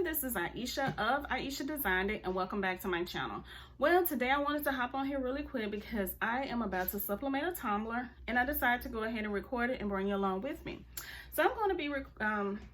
everyone, this is Ieasha of Ieasha Designed It, and welcome back to my channel. Well, today I wanted to hop on here really quick because I am about to sublimate a tumbler, and I decided to go ahead and record it and bring you along with me. So I'm going to be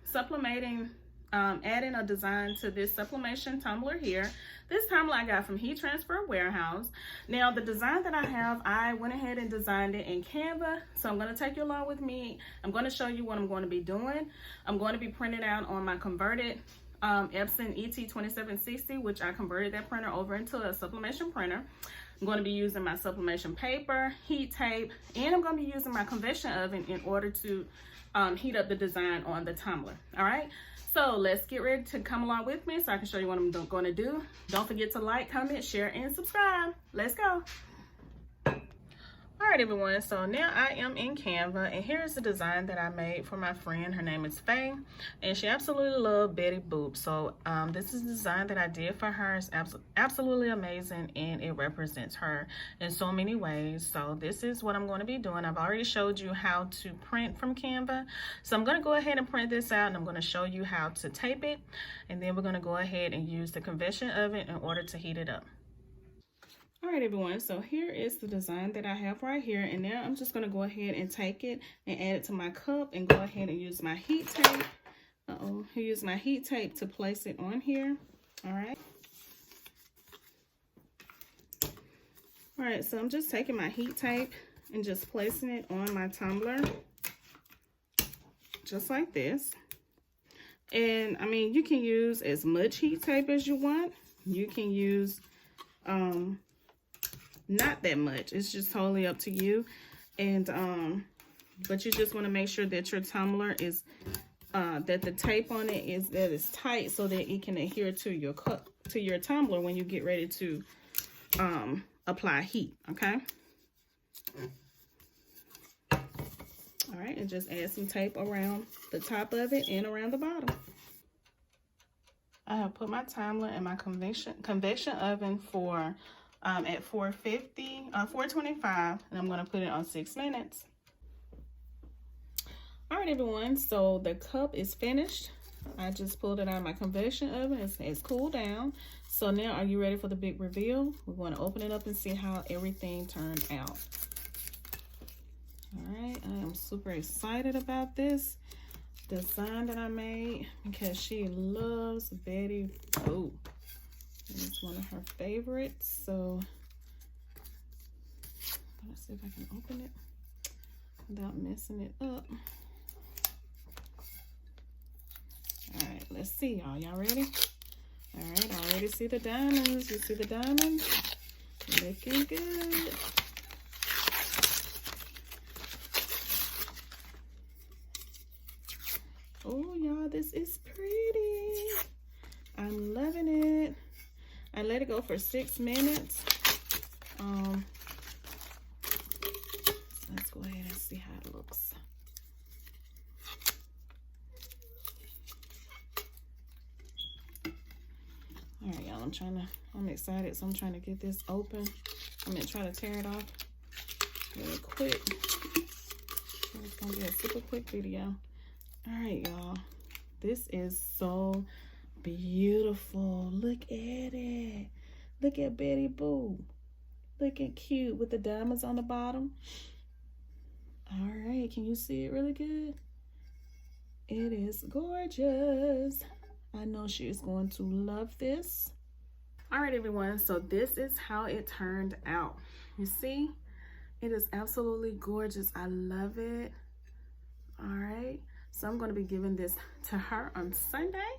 sublimating, adding a design to this sublimation tumbler here. This tumbler I got from Heat Transfer Warehouse. Now the design that I have, I went ahead and designed it in Canva. So I'm going to take you along with me. I'm going to show you what I'm going to be doing. I'm going to be printing out on my converted Epson ET2760, which I converted that printer over into a sublimation printer. I'm going to be using my sublimation paper, heat tape, and I'm going to be using my convection oven in order to heat up the design on the tumbler. All right. So let's get ready to come along with me so I can show you what I'm going to do. Don't forget to like, comment, share, and subscribe. Let's go. All right, everyone. So now I am in Canva, and here's the design that I made for my friend. Her name is Faye, and she absolutely loved Betty Boop. So this is the design that I did for her. It's absolutely amazing, and it represents her in so many ways. So this is what I'm going to be doing. I've already showed you how to print from Canva. So I'm going to go ahead and print this out, and I'm going to show you how to tape it, and then we're going to go ahead and use the convection oven in order to heat it up. All right, everyone, so here is the design that I have right here, and now I'm just going to go ahead and take it and add it to my cup and go ahead and use my heat tape. Use my heat tape to place it on here. All right. All right, so I'm just taking my heat tape and just placing it on my tumbler, just like this. And I mean, you can use as much heat tape as you want. You can use not that much. It's just totally up to you. And but you just want to make sure that your tumbler is that the tape on it is tight so that it can adhere to your cup, to your tumbler when you get ready to apply heat. Okay. All right, and just add some tape around the top of it and around the bottom. I have put my tumbler in my convection oven for at 425, and I'm going to put it on 6 minutes. All right, everyone, so the cup is finished. I just pulled it out of my convection oven. It's cooled down. So now, are you ready for the big reveal? We're going to open it up and see how everything turned out. All right, I am super excited about this design that I made because she loves Betty Boop. It's one of her favorites, so let's see if I can open it without messing it up. All right, let's see, y'all. Y'all ready? All right, I already see the diamonds. You see the diamonds? Looking good. Oh, y'all, this is pretty. I'm loving it. I let it go for 6 minutes. Let's go ahead and see how it looks. All right, y'all, I'm excited, so I'm trying to get this open. I'm gonna try to tear it off really quick. It's gonna be a super quick video. All right, y'all, this is so beautiful. Look at it. Look at Betty Boop. Looking cute with the diamonds on the bottom. All right, can you see it really good? It is gorgeous. I know she is going to love this. All right, everyone, so this is how it turned out. You see, it is absolutely gorgeous. I love it. All right, so I'm going to be giving this to her on Sunday.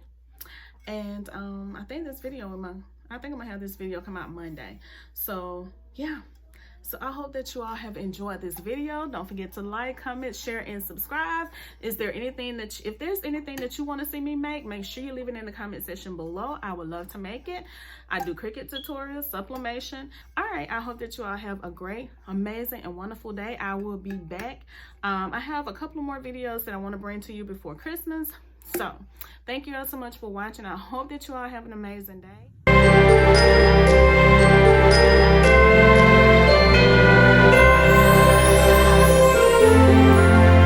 And I think I'm gonna have this video come out Monday. So yeah, so I hope that you all have enjoyed this video. Don't forget to like, comment, share, and subscribe. Is there anything that if there's anything that you want to see me make sure you leave it in the comment section below. I would love to make it. I do Cricut tutorials, sublimation. All right, I hope that you all have a great, amazing, and wonderful day. I will be back. I have a couple more videos that I want to bring to you before Christmas. So thank you all so much for watching. I hope that you all have an amazing day.